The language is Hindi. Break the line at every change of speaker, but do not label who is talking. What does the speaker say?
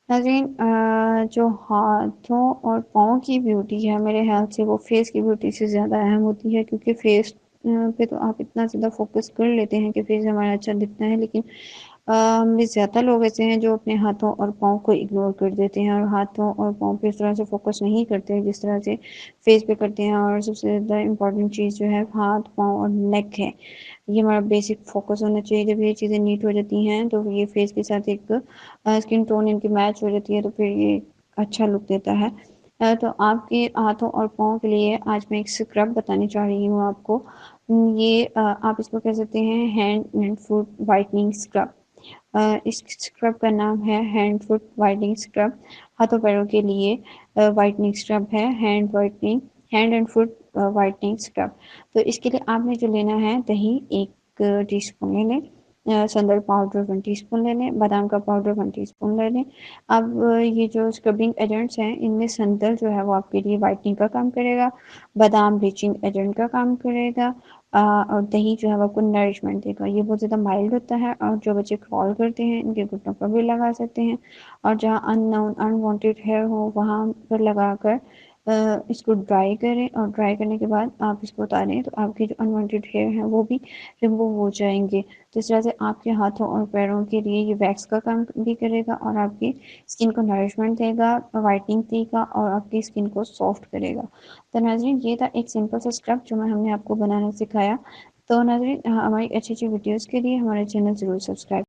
नाज़रीन जो हाथों और पाँव की ब्यूटी है मेरे ख़्याल से वो फेस की ब्यूटी से ज़्यादा अहम होती है क्योंकि फेस पे तो आप इतना ज़्यादा फ़ोकस कर लेते हैं कि फेस हमारा अच्छा दिखता है लेकिन में ज़्यादा लोग ऐसे हैं जो अपने हाथों और पाँव को इग्नोर कर देते हैं और हाथों और पाँव पे इस तरह से फ़ोकस नहीं करते हैं जिस तरह से फेस पे करते हैं और सबसे ज़्यादा इम्पॉर्टेंट चीज़ जो है हाथ, पाँव और नेक है। ये हमारा बेसिक फ़ोकस होना चाहिए। जब ये चीज़ें नीट हो जाती हैं तो ये फेस के साथ एक स्किन टोन इनकी मैच हो जाती है तो फिर ये अच्छा लुक देता है। तो आपके हाथों और पाँव के लिए आज मैं एक स्क्रब बताने जा रही हूँ आपको। ये आप इसको कह सकते हैं hand and foot whitening scrub. इस स्क्रब का नाम है हैंड फुट वाइटनिंग स्क्रब। हाथों पैरों के लिए वाइटनिंग स्क्रब है hand and foot whitening scrub. तो इसके लिए आपने जो लेना है दही 1 टीस्पून ले लें, संदल पाउडर 1 टीस्पून ले लें, बादाम का पाउडर 1 टीस्पून ले लें। अब ये जो स्क्रबिंग एजेंट्स हैं इनमें संदल जो है वो आपके लिए वाइटनिंग का काम करेगा, बादाम ब्लीचिंग एजेंट का काम करेगा और दही जो है वो आपको नरिशमेंट देगा। ये बहुत ज़्यादा माइल्ड होता है और जो बच्चे क्रॉल करते हैं इनके घुटनों पर भी लगा सकते हैं और जहाँ अननोन अनवांटेड हेयर हो वहाँ पर लगाकर इसको ड्राई करें और ड्राई करने के बाद आप इसको उतारें तो आपके जो अनवांटेड हेयर हैं वो भी रिमूव हो जाएंगे। तो इस तरह से आपके हाथों और पैरों के लिए ये वैक्स का काम भी करेगा और आपकी स्किन को नरिशमेंट देगा, वाइटनिंग देगा और आपकी स्किन को सॉफ्ट करेगा। तो नाज़रीन ये था एक सिंपल सा स्क्रब जो मैं हमने आपको बनाना सिखाया। तो नाज़रीन हमारी अच्छी अच्छी वीडियोज़ के लिए हमारे चैनल ज़रूर सब्सक्राइब